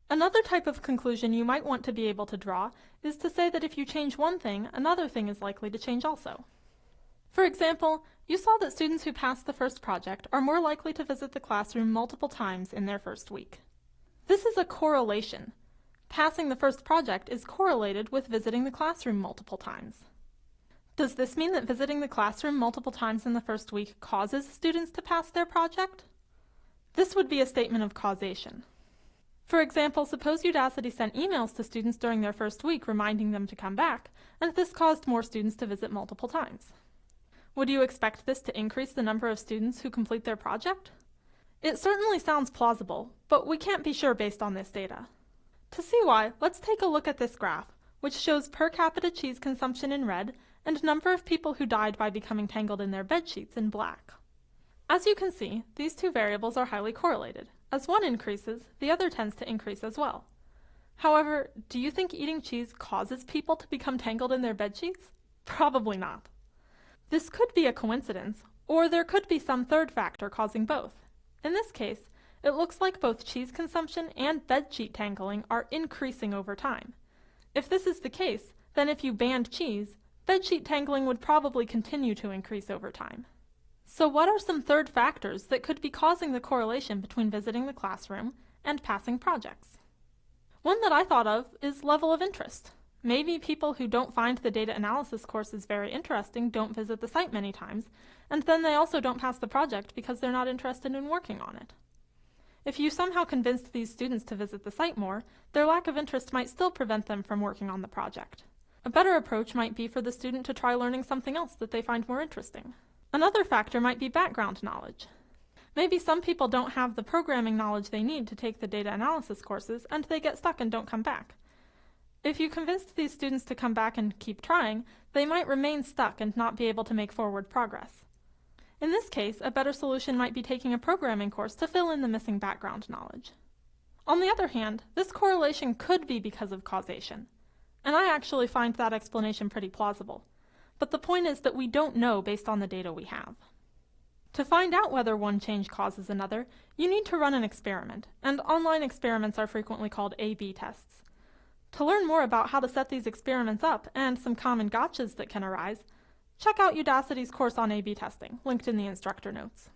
Another type of conclusion you might want to be able to draw is to say that if you change one thing, another thing is likely to change also. For example, you saw that students who pass the first project are more likely to visit the classroom multiple times in their first week. This is a correlation. Passing the first project is correlated with visiting the classroom multiple times. Does this mean that visiting the classroom multiple times in the first week causes students to pass their project? This would be a statement of causation. For example, suppose Udacity sent emails to students during their first week reminding them to come back, and this caused more students to visit multiple times. Would you expect this to increase the number of students who complete their project? It certainly sounds plausible, but we can't be sure based on this data. To see why, let's take a look at this graph, which shows per capita cheese consumption in red and number of people who died by becoming tangled in their bed sheets in black. As you can see, these two variables are highly correlated. As one increases, the other tends to increase as well. However, do you think eating cheese causes people to become tangled in their bed sheets? Probably not. This could be a coincidence, or there could be some third factor causing both. In this case, it looks like both cheese consumption and bedsheet tangling are increasing over time. If this is the case, then if you banned cheese, bedsheet tangling would probably continue to increase over time. So what are some third factors that could be causing the correlation between visiting the classroom and passing projects? One that I thought of is level of interest. Maybe people who don't find the data analysis courses very interesting don't visit the site many times, and then they also don't pass the project because they're not interested in working on it. If you somehow convinced these students to visit the site more, their lack of interest might still prevent them from working on the project. A better approach might be for the student to try learning something else that they find more interesting. Another factor might be background knowledge. Maybe some people don't have the programming knowledge they need to take the data analysis courses, and they get stuck and don't come back. If you convinced these students to come back and keep trying, they might remain stuck and not be able to make forward progress. In this case, a better solution might be taking a programming course to fill in the missing background knowledge. On the other hand, this correlation could be because of causation, and I actually find that explanation pretty plausible. But the point is that we don't know based on the data we have. To find out whether one change causes another, you need to run an experiment, and online experiments are frequently called A/B tests. To learn more about how to set these experiments up and some common gotchas that can arise, check out Udacity's course on A/B testing, linked in the instructor notes.